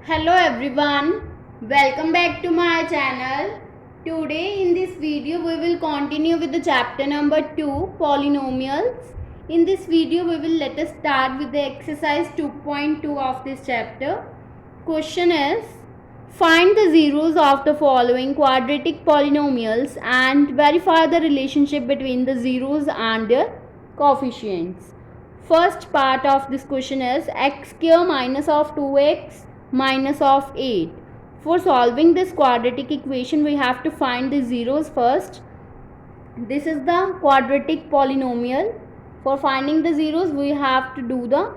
Hello everyone, welcome back to my channel. Today in this video we will continue with the chapter number 2, polynomials. In this video we will let us start with the exercise 2.2 of this chapter. Question is, find the zeros of the following quadratic polynomials and verify the relationship between the zeros and their coefficients. First part of this question is x square minus of 2x minus of 8. For solving this quadratic equation we have to find the zeros first. This is the quadratic polynomial. For finding the zeros we have to do the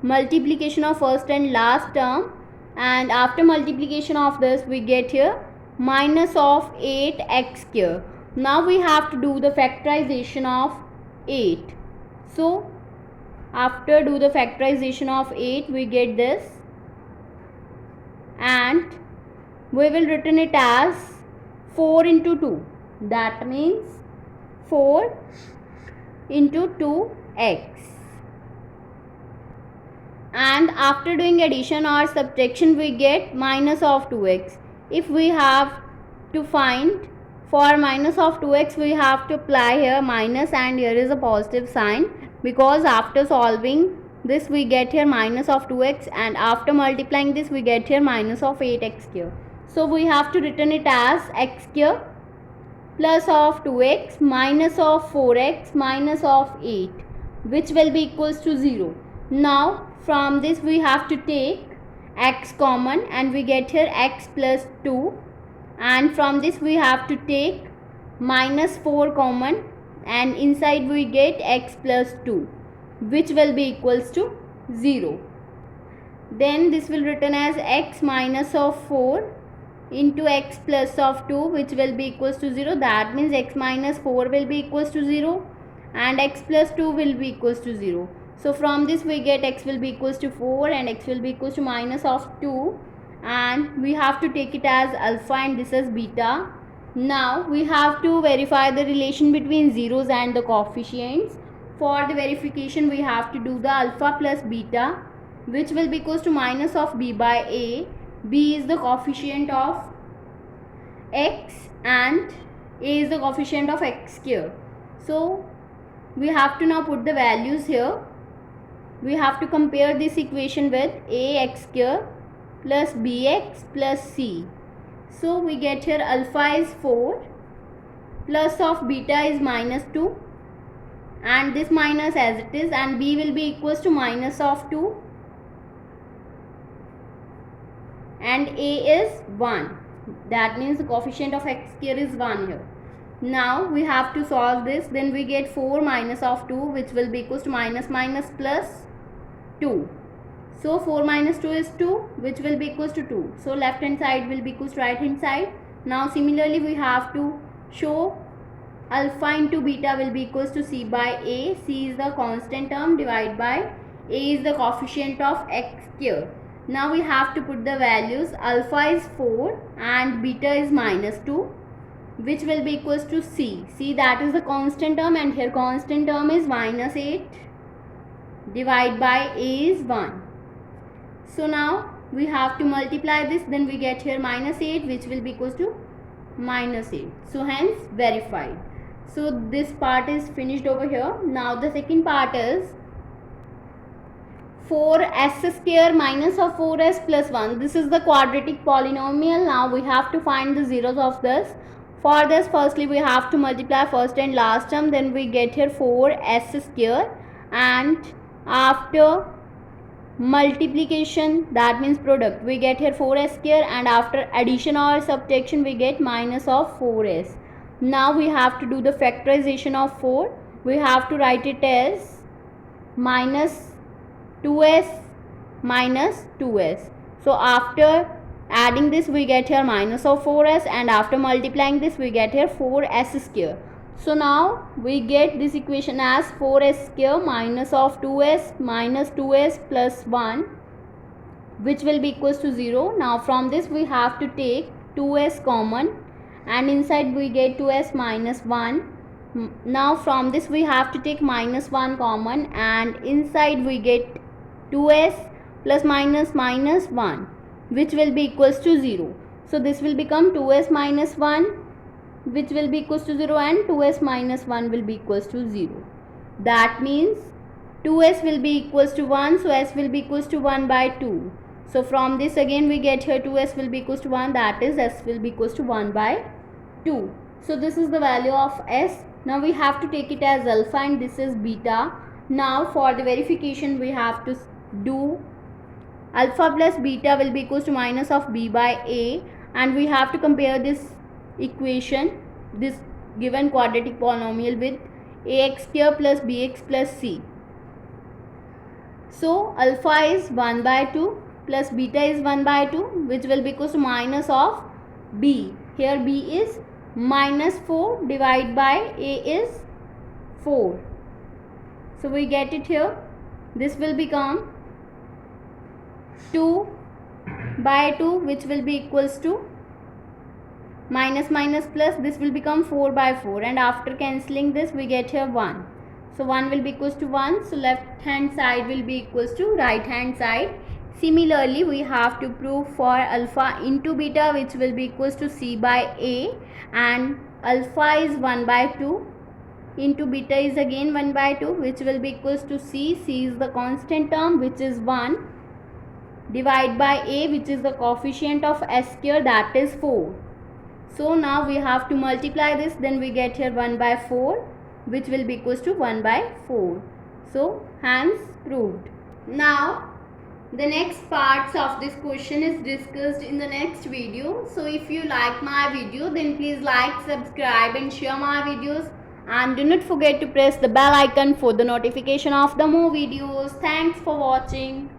multiplication of first and last term, and after multiplication of this we get here minus of 8x square. Now we have to do the factorization of 8. So after do the factorization of 8 we get this, and we will written it as 4 into 2, that means 4 into 2x. And after doing addition or subtraction we get minus of 2x. If we have to find for minus of 2x we have to apply here minus, and here is a positive sign, because after solving this we get here minus of 2x, and after multiplying this we get here minus of 8x square. So we have to written it as x square plus of 2x minus of 4x minus of 8, which will be equals to 0. Now from this we have to take x common and we get here x plus 2, and from this we have to take minus 4 common and inside we get x plus 2, which will be equals to 0. Then this will written as x minus of 4 into x plus of 2, which will be equals to 0. That means x minus 4 will be equals to 0 and x plus 2 will be equals to 0. So from this we get x will be equals to 4 and x will be equals to minus of 2, and we have to take it as alpha and this is beta. Now we have to verify the relation between zeros and the coefficients. For the verification we have to do the alpha plus beta, which will be equals to minus of b by a. B is the coefficient of x and a is the coefficient of x square. So we have to now put the values here. We have to compare this equation with ax square plus bx plus c. So we get here alpha is 4 plus of beta is minus 2, and this minus as it is, and b will be equals to minus of 2 and a is 1. That means the coefficient of x square is 1 here. Now we have to solve this. Then we get 4 minus of 2, which will be equals to minus minus plus 2. So 4 minus 2 is 2, which will be equals to 2. So left hand side will be equals to right hand side. Now similarly we have to show alpha into beta will be equals to c by a. C is the constant term divided by a is the coefficient of x square. Now we have to put the values. Alpha is 4 and beta is minus 2, which will be equals to c. C, that is the constant term, and here constant term is minus 8 divided by a is 1. So now we have to multiply this, then we get here minus 8, which will be equals to minus 8. So hence verified. So this part is finished over here. Now the second part is 4s square minus of 4s plus 1. This is the quadratic polynomial. Now we have to find the zeros of this. For this, firstly we have to multiply first and last term, then we get here 4s square, and after multiplication, that means product, we get here 4s square, and after addition or subtraction we get minus of 4s. Now we have to do the factorization of 4. We have to write it as minus 2s minus 2s. So after adding this we get here minus of 4s, and after multiplying this we get here 4s square. So now we get this equation as 4s square minus of 2s minus 2s plus 1, which will be equals to 0. Now from this we have to take 2s common, and inside we get 2s minus 1. Now from this we have to take minus 1 common, and inside we get 2s plus minus minus 1, which will be equals to 0. So this will become 2s minus 1, which will be equals to 0, and 2s minus 1 will be equals to 0. That means 2s will be equals to 1, so s will be equals to 1 by 2. So from this again we get here 2s will be equals to 1, that is s will be equals to 1 by 2. So this is the value of s. Now we have to take it as alpha and this is beta. Now for the verification we have to do alpha plus beta will be equals to minus of b by a, and we have to compare this equation, this given quadratic polynomial, with ax square plus bx plus c. So alpha is 1 by 2 plus beta is 1 by 2, which will be equals to minus of b. Here b is minus 4 divided by a is 4. So we get it here. This will become 2 by 2, which will be equals to minus minus plus, this will become 4 by 4, and after cancelling this we get here 1. So 1 will be equals to 1, so left hand side will be equals to right hand side. Similarly we have to prove for alpha into beta, which will be equals to c by a, and alpha is 1 by 2 into beta is again 1 by 2, which will be equals to c. C is the constant term, which is 1, divided by a, which is the coefficient of s square, that is 4. So now we have to multiply this, then we get here 1 by 4, which will be equals to 1 by 4. So hence proved. Now the next parts of this question is discussed in the next video. So if you like my video, then please like, subscribe and share my videos, and do not forget to press the bell icon for the notification of the more videos. Thanks for watching.